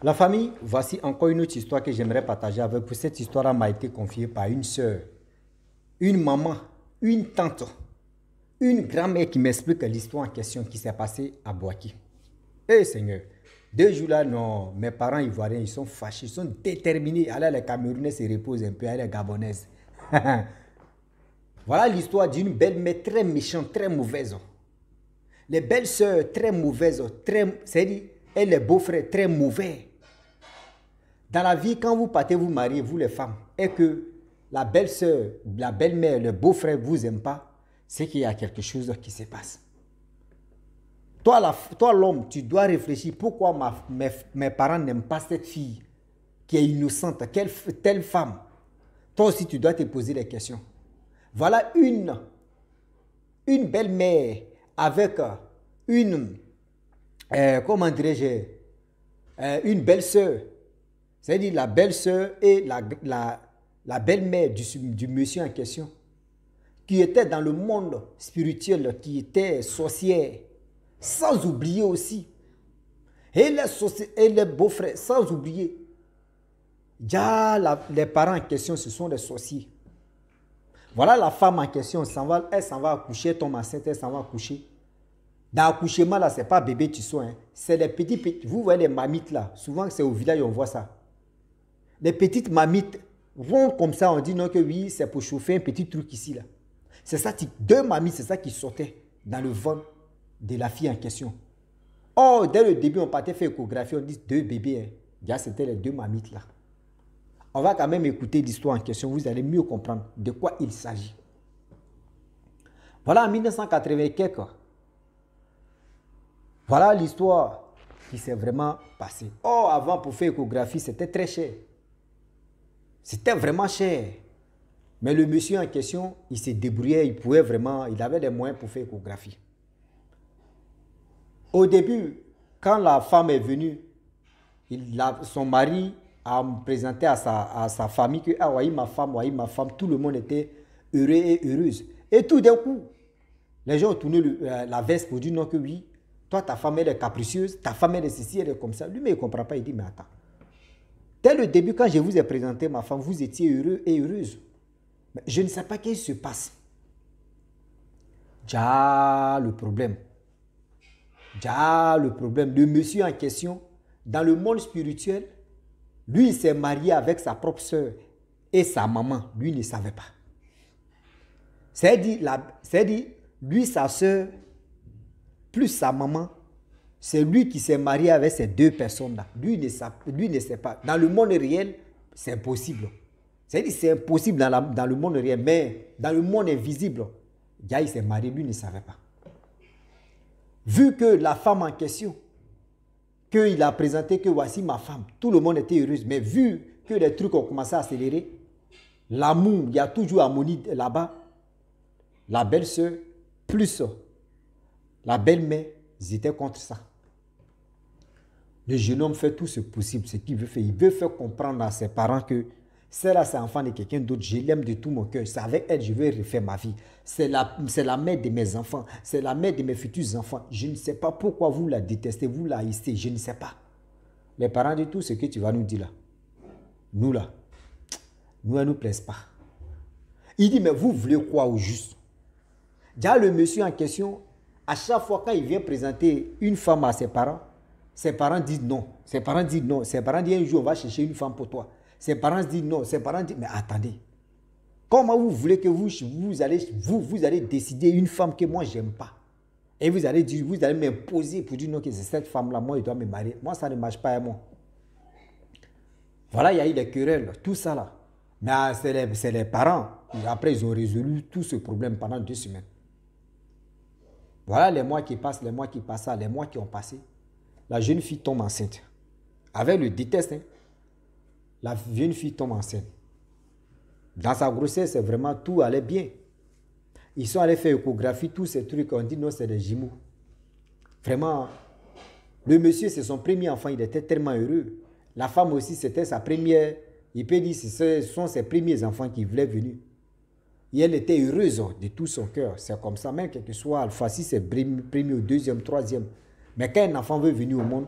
La famille, voici encore une autre histoire que j'aimerais partager avec vous. Cette histoire m'a été confiée par une soeur, une maman, une tante, une grand-mère qui m'explique l'histoire en question qui s'est passée à Boaki. Eh Seigneur, 2 jours là, non, mes parents ivoiriens, ils sont fâchés, ils sont déterminés. Alors les Camerounais se reposent un peu, alors les Gabonaises. Voilà l'histoire d'une belle-mère très méchante, très mauvaise. Les belles-sœurs très mauvaises, c'est-à-dire, et les beaux-frères très mauvais. Dans la vie, quand vous partez vous marier, vous les femmes, et que la belle-sœur, la belle-mère, le beau-frère ne vous aiment pas, c'est qu'il y a quelque chose qui se passe. Toi l'homme, tu dois réfléchir pourquoi mes parents n'aiment pas cette fille qui est innocente, telle femme. Toi aussi, tu dois te poser des questions. Voilà une belle-mère avec une, comment dirais-je, une belle-sœur. C'est-à-dire la belle-sœur et la belle-mère du monsieur en question, qui était dans le monde spirituel, qui était sorcière, sans oublier aussi. Et les beaux-frères, sans oublier. Déjà, les parents en question, ce sont des sorciers. Voilà la femme en question, elle s'en va accoucher, elle tombe enceinte, elle s'en va accoucher. Dans l'accouchement, là, ce n'est pas bébé tissot, hein. C'est des petits, vous voyez les mamites là, souvent c'est au village, on voit ça. Les petites mamites vont comme ça, on dit non que oui, c'est pour chauffer un petit truc ici là. C'est ça, 2 mamites, c'est ça qui sortait dans le ventre de la fille en question. Oh, dès le début, on partait faire échographie, on dit 2 bébés. Hein. C'était les 2 mamites là. On va quand même écouter l'histoire en question, vous allez mieux comprendre de quoi il s'agit. Voilà en 1980 quelques. Voilà l'histoire qui s'est vraiment passée. Oh, avant pour faire échographie, c'était très cher. C'était vraiment cher. Mais le monsieur en question, il se débrouillait, il avait les moyens pour faire échographie. Au début, quand la femme est venue, son mari a présenté à sa famille que ah, oui, ma femme, tout le monde était heureux et heureuse. Et tout d'un coup, les gens ont tourné la veste pour dire non que oui, toi ta femme elle est capricieuse, ta femme elle est ceci, elle est comme ça. Lui, mais il ne comprend pas, il dit mais attends. Dès le début, quand je vous ai présenté ma femme, vous étiez heureux et heureuse. Mais je ne sais pas qu'est-ce qui se passe. Déjà le problème. Le monsieur en question, dans le monde spirituel, lui, il s'est marié avec sa propre soeur et sa maman. Lui, il ne savait pas. C'est-à-dire, lui, sa soeur, plus sa maman, c'est lui qui s'est marié avec ces 2 personnes-là. Lui ne sait pas. Dans le monde réel, c'est impossible. C'est-à-dire, c'est impossible dans le monde réel, mais dans le monde invisible, il s'est marié, lui ne savait pas. Vu que la femme en question, qu'il a présenté que voici ma femme, tout le monde était heureux, mais vu que les trucs ont commencé à accélérer, l'amour, il y a toujours harmonie là-bas, la belle-sœur plus la belle-mère, ils étaient contre ça. Le jeune homme fait tout ce possible, ce qu'il veut faire. Il veut faire comprendre à ses parents que celle-là, c'est l'enfant de quelqu'un d'autre. Je l'aime de tout mon cœur. C'est avec elle que je vais refaire ma vie. C'est la mère de mes enfants. C'est la mère de mes futurs enfants. Je ne sais pas pourquoi vous la détestez, vous la haïssez. Je ne sais pas. Les parents disent tout ce que tu vas nous dire là. Nous là, nous, elle ne nous plaise pas. Il dit, mais vous voulez quoi au juste? Déjà, le monsieur en question, à chaque fois quand il vient présenter une femme à ses parents disent non. Ses parents disent non. Ses parents disent un jour, on va chercher une femme pour toi. Ses parents disent non. Ses parents disent, mais attendez. Comment vous voulez que vous allez décider une femme que moi, je n'aime pas? Et vous allez m'imposer pour dire non, que c'est cette femme-là, moi, je dois me marier. Moi, ça ne marche pas à moi. Voilà, il y a eu des querelles, tout ça là. Mais c'est les parents. Et après, ils ont résolu tout ce problème pendant 2 semaines. Voilà les mois qui passent, les mois qui ont passé. La jeune fille tombe enceinte. Avec le déteste, hein, la jeune fille tombe enceinte. Dans sa grossesse, c'est vraiment tout allait bien. Ils sont allés faire échographie, tous ces trucs, on dit non, c'est des jumeaux. Vraiment, le monsieur, c'est son premier enfant, il était tellement heureux. La femme aussi, c'était sa première, il peut dire que ce sont ses premiers enfants qui voulaient venir. Et elle était heureuse de tout son cœur. C'est comme ça, même quel que soit alpha, si c'est premier, 2e, 3e. Mais quand un enfant veut venir au monde,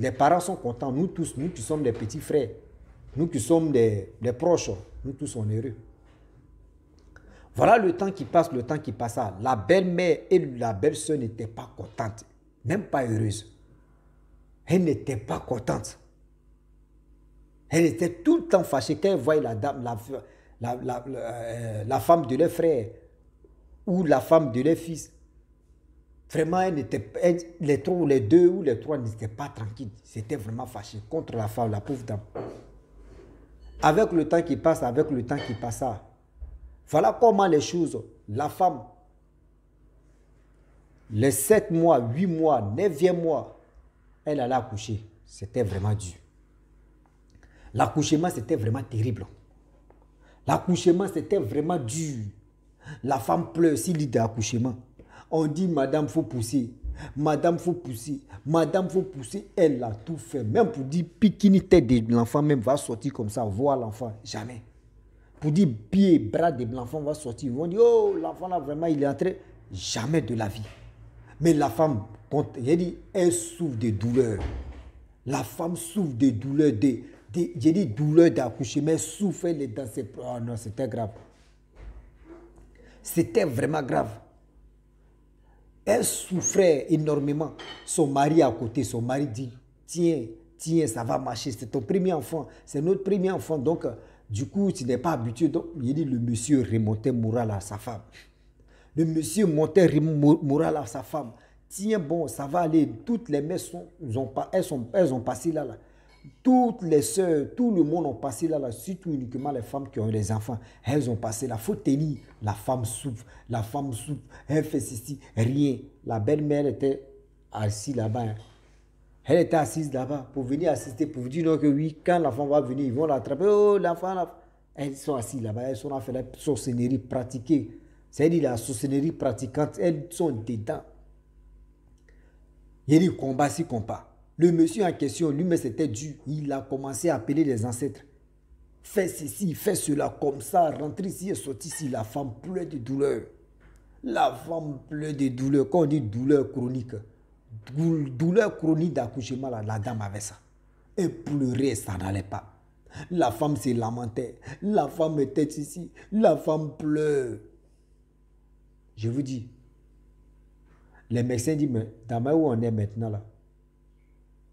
Les parents sont contents. Nous tous, nous qui sommes des petits frères, nous qui sommes des proches, nous tous sommes heureux. Voilà le temps qui passe, le temps qui passa. La belle-mère et la belle-sœur n'étaient pas contentes, même pas heureuses. Elles n'étaient pas contentes. Elles étaient tout le temps fâchées quand elles voyaient la femme de leur frère ou la femme de leur fils. Vraiment, les deux ou les trois n'étaient pas tranquilles. C'était vraiment fâché contre la femme, la pauvre dame. Avec le temps qui passe, avec le temps qui passa, voilà comment les choses, la femme, les 7 mois, 8 mois, 9e mois, elle allait accoucher. C'était vraiment dur. L'accouchement, c'était vraiment terrible. L'accouchement, c'était vraiment dur. La femme pleure s'il dit d'accouchement. On dit, madame, il faut pousser. Madame, il faut pousser. Madame, il faut pousser. Elle a tout fait. Même pour dire, piquini tête de l'enfant même va sortir comme ça, voir l'enfant. Jamais. Pour dire, pied, bras de l'enfant va sortir. Ils vont dire, oh, l'enfant là, vraiment, il est entré. Jamais de la vie. Mais la femme, j'ai dit, elle souffre de douleur. La femme souffre de douleur. J'ai dit douleur d'accouchement. Elle souffre, elle est dans ses... Oh non, c'était grave. C'était vraiment grave. Elle souffrait énormément. Son mari à côté, son mari dit, tiens, tiens, ça va marcher, c'est ton premier enfant, c'est notre premier enfant. Donc, du coup, tu n'es pas habitué. Donc, il dit, le monsieur remontait moral à sa femme. Le monsieur montait moral à sa femme. Tiens, bon, ça va aller. Toutes les mères elles ont passé là. Toutes les soeurs, tout le monde ont passé là, surtout uniquement les femmes qui ont les enfants. Elles ont passé là. Il faut tenir. La femme souffre. La femme souffre. Elle fait ceci. Rien. La belle-mère était assise là-bas. Elle était assise là-bas pour venir assister, pour vous dire non, que oui, quand l'enfant va venir, ils vont l'attraper. Oh, l'enfant là. Elles sont assises là-bas. Elles sont en fait la sorcellerie pratiquée. C'est-à-dire la sorcellerie pratiquante. Elles sont dedans. Il y a des combats, si combat. Le monsieur en question, lui-même, c'était dur. Il a commencé à appeler les ancêtres. Fais ceci, fais cela, comme ça, rentre ici et sorti ici. La femme pleure de douleur. La femme pleure de douleur. Quand on dit douleur chronique, douleur chronique d'accouchement, la dame avait ça. Elle pleurait, ça n'allait pas. La femme se lamentait. La femme était ici. La femme pleure. Je vous dis, les médecins disent, mais dans où on est maintenant là,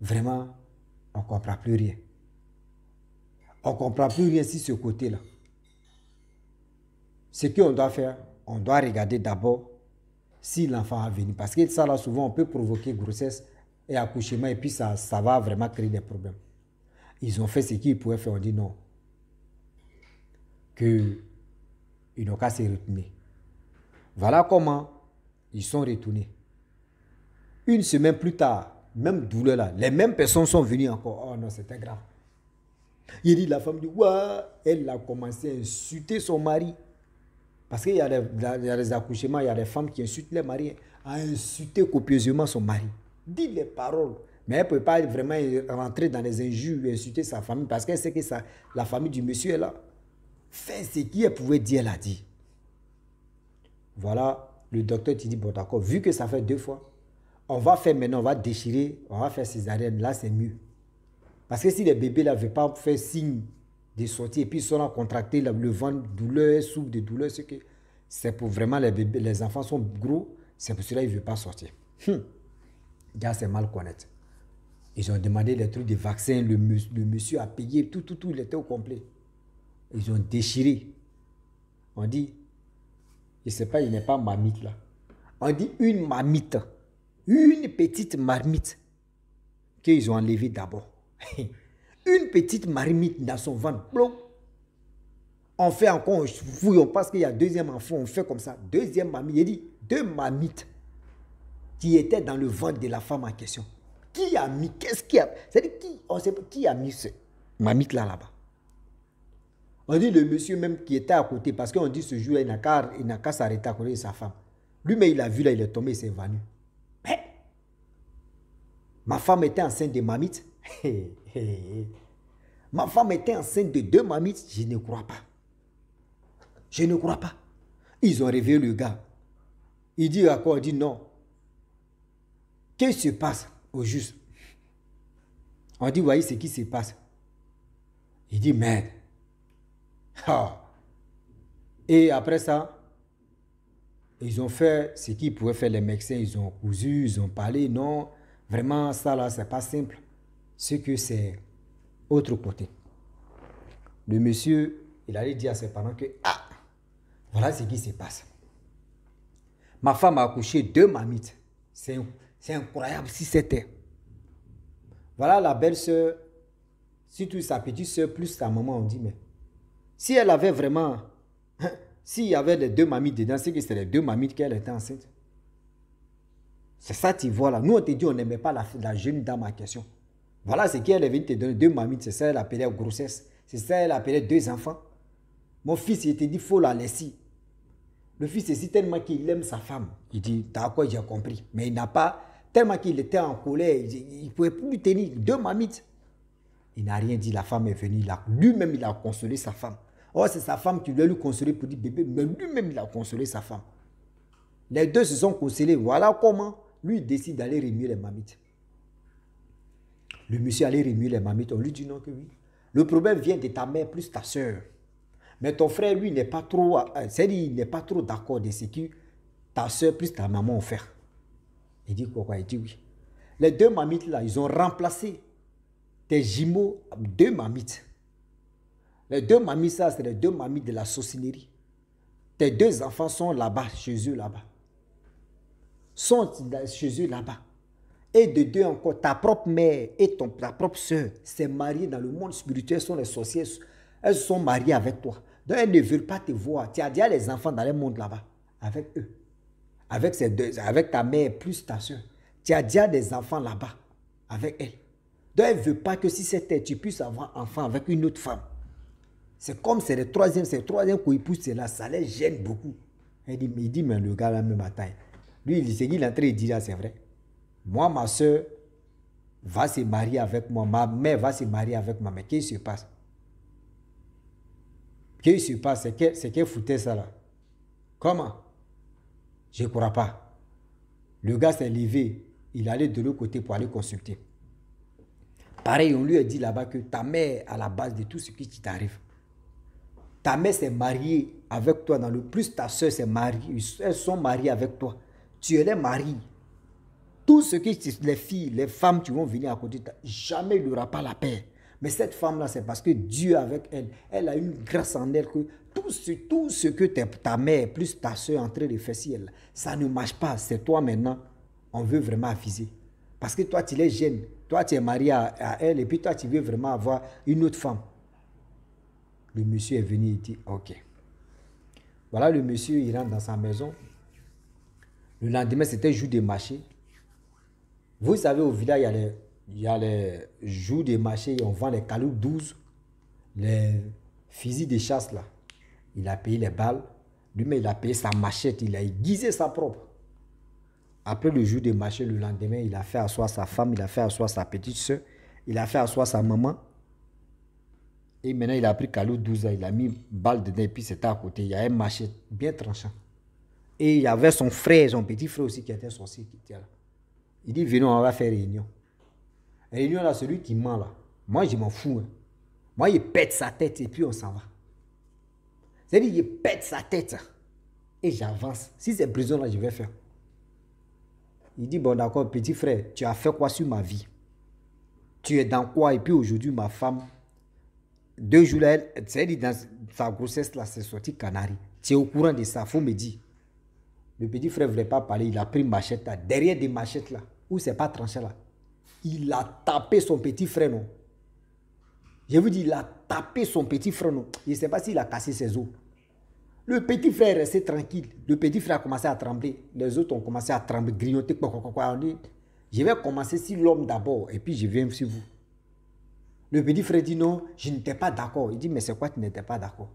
vraiment, on ne comprend plus rien. On ne comprend plus rien sur ce côté-là. Ce qu'on doit faire, on doit regarder d'abord si l'enfant a venu. Parce que ça, là, souvent, on peut provoquer grossesse et accouchement, et puis ça va vraiment créer des problèmes. Ils ont fait ce qu'ils pouvaient faire, on dit non. Qu'ils n'ont qu'à se retourner. Voilà comment ils sont retournés. Une semaine plus tard, même douleur là, les mêmes personnes sont venues encore. Oh non, c'était grave. Il dit, la femme dit, ouais, elle a commencé à insulter son mari. Parce qu'il y a des accouchements, il y a des femmes qui insultent les maris, à insulter copieusement son mari. Dit les paroles. Mais elle ne peut pas vraiment rentrer dans les injures et insulter sa famille parce qu'elle sait que la famille du monsieur est là. Fait ce qu'elle pouvait dire, elle a dit. Voilà, le docteur te dit, bon d'accord, vu que ça fait 2 fois, on va faire maintenant, on va déchirer, on va faire césarienne, là c'est mieux. Parce que si les bébés là ne veulent pas faire signe de sortir et puis ils sont là contractés, le ventre, douleur, souffre de douleur, c'est pour vraiment les bébés, les enfants sont gros, c'est pour cela qu'ils ne veulent pas sortir. Là c'est mal connaître. Ils ont demandé les trucs de vaccins, le monsieur a payé, tout, il était au complet. Ils ont déchiré. On dit, je ne sais pas, il n'est pas marmite là. On dit une marmite, une petite marmite qu'ils ont enlevée d'abord. Une petite marmite dans son ventre. On fait encore, on fouille, parce qu'il y a 2e enfant, on fait comme ça. 2e marmite, il dit 2 marmites qui étaient dans le ventre de la femme en question. Qui a mis, qu'est-ce qui a, c'est-à-dire on ne sait pas qui a mis ce marmite là-bas. On dit le monsieur même qui était à côté, parce qu'on dit ce jour-là, il n'a qu'à s'arrêter à côté de sa femme. Lui-même, il a vu là, il est tombé, il s'est évanoui. Mais, ma femme était enceinte de marmite. Ma femme était enceinte de 2 marmites. Je ne crois pas. Je ne crois pas. Ils ont réveillé le gars. Il dit à quoi? Il dit non. Qu'est-ce qui se passe au juste? On dit, voyez ce qui se passe. Il dit, merde. Ah. Et après ça, ils ont fait ce qu'ils pouvaient faire les médecins. Ils ont cousu, ils ont parlé. Non, vraiment, ça là, c'est pas simple. Ce que c'est autre côté. Le monsieur, il allait dire à ses parents que, ah, voilà ce qui se passe. Ma femme a accouché 2 mamites. C'est incroyable si c'était. Voilà la belle-sœur, surtout sa petite sœur, plus sa maman, on dit, mais si elle avait vraiment, s'il y avait les 2 mamites dedans, c'est que c'était les 2 mamites qu'elle était enceinte. C'est ça tu vois là. Nous, on te dit, on n'aimait pas la jeune dame en question. Voilà ce qu'elle est venue te donner 2 mamites. C'est ça qu'elle appelait grossesse. C'est ça qu'elle appelait 2 enfants. Mon fils, il te dit, il faut la laisser. Le fils, c'est tellement qu'il aime sa femme. Il dit, d'accord, j'ai compris. Mais il n'a pas, tellement qu'il était en colère, il ne pouvait plus tenir 2 mamites. Il n'a rien dit, la femme est venue. Lui-même, il a consolé sa femme. Oh, c'est sa femme qui lui consolé pour dire bébé, mais lui-même, il a consolé sa femme. Les 2 se sont consolés. Voilà comment lui, il décide d'aller remuer les mamites. Le monsieur allait remuer les mamites. On lui dit non que oui. Le problème vient de ta mère plus ta soeur. Mais ton frère, lui, n'est pas trop, il n'est pas trop d'accord de ce que ta soeur plus ta maman ont fait. Il dit quoi? Il dit oui. Les 2 mamites là, ils ont remplacé tes jumeaux, 2 mamites. Les 2 mamites, ça, c'est les 2 mamites de la sorcellerie. Tes 2 enfants sont là-bas, chez eux là-bas. Sont chez eux là-bas. Et de 2 encore, ta propre mère et ta propre soeur s'est mariée dans le monde spirituel, sont les sorcières. Elles sont mariées avec toi. Donc elles ne veulent pas te voir. Tu as déjà les enfants dans le monde là-bas, avec eux. Avec ces 2, avec ta mère plus ta soeur. Tu as déjà des enfants là-bas, avec elle. Donc elle ne veut pas que si c'était, tu puisses avoir enfant avec une autre femme. C'est comme c'est le troisième qu'on épouse, c'est là, ça les gêne beaucoup. Il dit, mais le gars là, même matin, lui, ce qu'il est en train de dire là, c'est vrai. Moi, ma soeur va se marier avec moi, ma mère va se marier avec moi, mais qu'est-ce qui se passe? Qu'est-ce qui se passe? C'est qu'elle foutait ça là. Comment? Je ne crois pas. Le gars s'est levé, il allait de l'autre côté pour aller consulter. Pareil, on lui a dit là-bas que ta mère est à la base de tout ce qui t'arrive. Ta mère s'est mariée avec toi dans le plus, ta soeur s'est mariée, elles sont mariées avec toi. Tu les maries. Tout ce que les filles, les femmes qui vont venir à côté, jamais il n'aura pas la paix. Mais cette femme-là, c'est parce que Dieu avec elle, elle a une grâce en elle que tout ce que ta mère plus ta soeur est en train de faire, si elle, ça ne marche pas. C'est toi maintenant, on veut vraiment aviser. Parce que toi, tu les gênes. Toi, tu es marié à elle et puis toi, tu veux vraiment avoir une autre femme. Le monsieur est venu et dit, ok. Voilà, le monsieur, il rentre dans sa maison. Le lendemain, c'était jour de marché. Vous savez, au village, il y a les jours de marché, on vend les calibres 12, les fusils de chasse là. Il a payé les balles. Lui-même, il a payé sa machette, il a aiguisé sa propre. Après le jour de marché, le lendemain, il a fait asseoir sa femme, il a fait asseoir sa petite soeur, il a fait asseoir sa maman. Et maintenant, il a pris calibre 12, il a mis balle dedans et puis c'était à côté. Il y a un machette bien tranchant. Et il y avait son frère, son petit frère aussi qui était sorcier qui était là. Il dit, venons, on va faire réunion. Réunion là, celui qui ment là. Moi, je m'en fous. Hein. Moi, il pète sa tête et puis on s'en va. C'est-à-dire, il pète sa tête. Et j'avance. Si c'est prison là, je vais faire. Il dit, bon d'accord, petit frère, tu as fait quoi sur ma vie? Tu es dans quoi? Et puis aujourd'hui, ma femme, 2 jours là, c'est-à-dire dans sa grossesse là, c'est sorti Canari. Tu es au courant de ça, il faut me dire. Le petit frère ne voulait pas parler, il a pris une machette là, derrière des machettes là, où c'est pas tranché là. Il a tapé son petit frère, non. Je vous dis, il a tapé son petit frère, non. Je ne sais pas s'il a cassé ses os. Le petit frère est resté tranquille. Le petit frère a commencé à trembler. Les autres ont commencé à trembler, grignoter. On dit, je vais commencer sur l'homme d'abord, et puis je viens sur vous. Le petit frère dit non, je n'étais pas d'accord. Il dit, mais c'est quoi tu n'étais pas d'accord?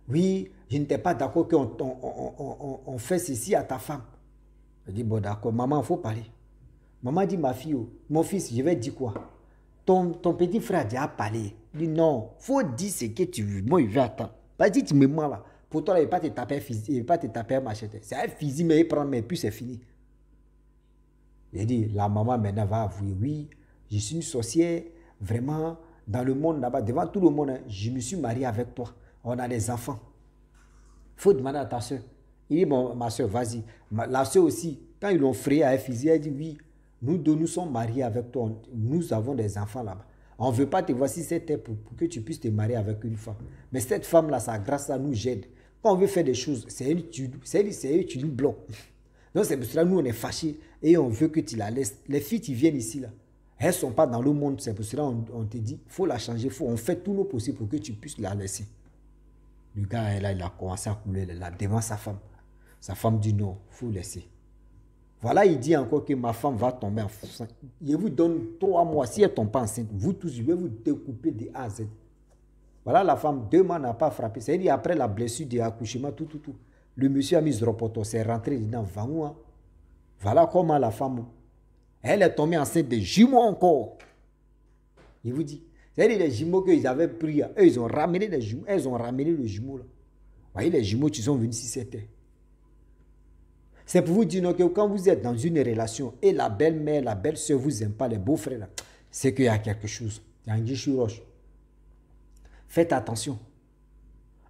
Oui, je n'étais pas d'accord qu'on fait ceci à ta femme. Il dit, bon d'accord, maman, il faut parler. Maman dit, ma fille, mon fils, je vais dire quoi? Ton petit frère a déjà parlé. Il dit, non, il faut dire ce que tu veux. Moi, il veut attendre. Vas-y, tu me mens là. Pour toi, il ne va pas te taper un fusil, il ne va pas te taper un machette. C'est un fusil, mais il prend, mais puis c'est fini. Il dit, la maman maintenant va avouer, oui, je suis une sorcière. vraiment, dans le monde là-bas, devant tout le monde, hein, je me suis marié avec toi. On a des enfants. Il faut demander à ta soeur. Il dit, bon, ma soeur, vas-y. La soeur aussi, quand ils l'ont frayé à Ephésie, elle dit, oui, nous deux, nous sommes mariés avec toi. Nous avons des enfants là-bas. On ne veut pas te voici cette terre pour que tu puisses te marier avec une femme. Mais cette femme-là, sa grâce, ça nous gêne. Quand on veut faire des choses, c'est elle qui nous bloque. Donc c'est pour cela que nous, on est fâchés et on veut que tu la laisses. Les filles qui viennent ici, là, elles ne sont pas dans le monde. C'est pour cela qu'on te dit, il faut la changer. On fait tout nos possibles pour que tu puisses la laisser. Le gars, là, il a commencé à couler là, devant sa femme. Sa femme dit non, il faut laisser. Voilà, il dit encore que ma femme va tomber enceinte. Je vous donne 3 mois. Si elle ne tombe pas enceinte, vous tous, je vais vous découper de A à Z. Voilà, la femme, 2 mois n'a pas frappé. C'est-à-dire, après la blessure de l'accouchement, tout. Le monsieur a mis ce reporter, c'est rentré dedans, 20 mois. Voilà comment la femme, elle est tombée enceinte de jumeaux encore. Il vous dit, c'est-à-dire les jumeaux qu'ils avaient pris, eux, ils ont ramené les jumeaux, elles ont ramené le jumeau là. Vous voyez les jumeaux qui sont venus ici, c'était. C'est pour vous dire que quand vous êtes dans une relation et la belle-mère, la belle-sœur vous aime pas, les beaux-frères, c'est qu'il y a quelque chose. Il y a un guichet roche. Faites attention.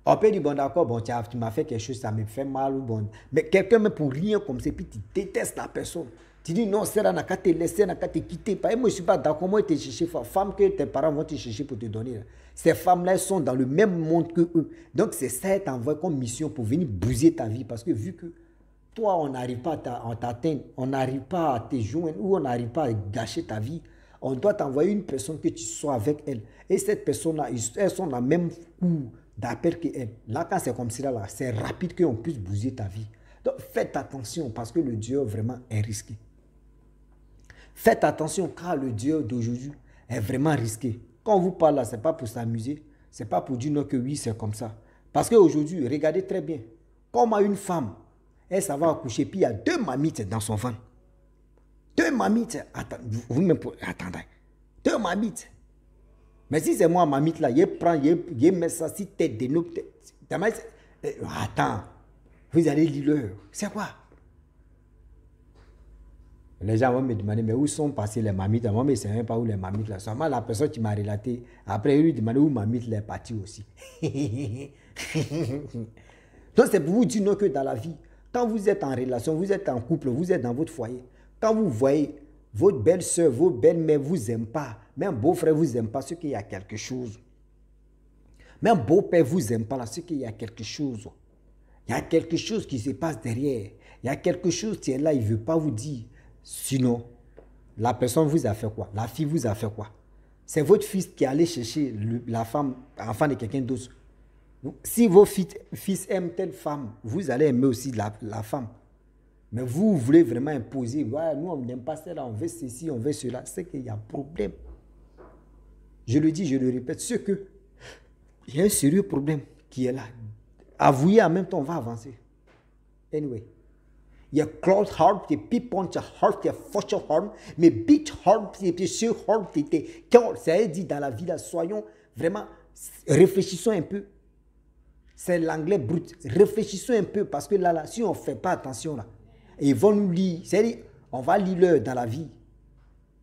On peut dire, bon d'accord, bon, tu m'as fait quelque chose, ça me fait mal. Bon. Mais quelqu'un, même pour rien comme ça, puis tu détestes la personne. Tu dis, non, c'est là, n'a qu'à te laisser, n'a qu'à te quitter. Moi, je ne suis pas d'accord, moi, te chercher, femme que tes parents vont te chercher pour te donner. Là. Ces femmes-là, elles sont dans le même monde que eux. Donc, c'est ça, t'envoie comme mission pour venir bouser ta vie. Parce que vu que toi, on n'arrive pas à t'atteindre, on n'arrive pas à te joindre, ou on n'arrive pas à gâcher ta vie, on doit t'envoyer une personne que tu sois avec elle. Et cette personne-là, elles sont dans le même coup d'appel qu'elle. Là, quand c'est comme ça, là, c'est rapide qu'on puisse bouger ta vie. Donc, faites attention parce que le Dieu vraiment est risqué. Faites attention car le Dieu d'aujourd'hui est vraiment risqué. Quand on vous parle là, ce n'est pas pour s'amuser, ce n'est pas pour dire non que oui, c'est comme ça. Parce qu'aujourd'hui, regardez très bien, comment une femme, elle s'en va accoucher, puis il y a 2 mamites dans son ventre. 2 mamites, attendez, 2 mamites. Mais si c'est moi, mamite là, je prends, je mets ça si tête de nous. Attends, vous allez lire l'heure. C'est quoi? Les gens vont me demander, mais où sont passées les mamites? Moi, je ne sais même pas où les mamites là. Seulement la personne qui m'a relaté, après, il lui demande où mamite là est partie aussi. Donc, c'est pour vous dire non, que dans la vie, quand vous êtes en relation, vous êtes en couple, vous êtes dans votre foyer, quand vous voyez votre belle-soeur, votre belle-mère ne vous aime pas, même beau-frère ne vous aime pas, c'est qu'il y a quelque chose. Même beau-père ne vous aime pas, là, c'est qu'il y a quelque chose. Il y a quelque chose qui se passe derrière. Il y a quelque chose qui est là, il ne veut pas vous dire. Sinon, la personne vous a fait quoi? La fille vous a fait quoi? C'est votre fils qui est allé chercher la femme, l'enfant de quelqu'un d'autre. Si vos fils aiment telle femme, vous allez aimer aussi la femme. Mais vous voulez vraiment imposer. Ouais, nous, on n'aime pas cela, on veut ceci, on veut cela. C'est qu'il y a un problème. Je le dis, je le répète, c'est que il y a un sérieux problème qui est là. Avouez en même temps, on va avancer. Anyway. Il y a close heart, il y a big punch heart, il y a fortune heart, mais big heart, il y a sur heart, il y a ça dit dans la vie, là, soyons vraiment, réfléchissons un peu. C'est l'anglais brut. Réfléchissons un peu parce que là, si on ne fait pas attention, là, ils vont nous lire. C'est-à-dire, on va lire l'heure dans la vie.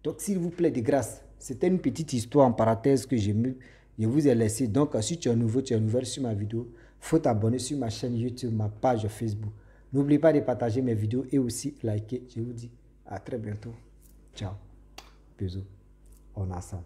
Donc, s'il vous plaît, de grâce, c'était une petite histoire en parenthèse que je vous ai laissé. Donc, si tu es nouveau, tu es nouvelle sur ma vidéo, il faut t'abonner sur ma chaîne YouTube, ma page Facebook. N'oublie pas de partager mes vidéos et aussi liker. Je vous dis à très bientôt. Ciao. Bisous. On est ensemble.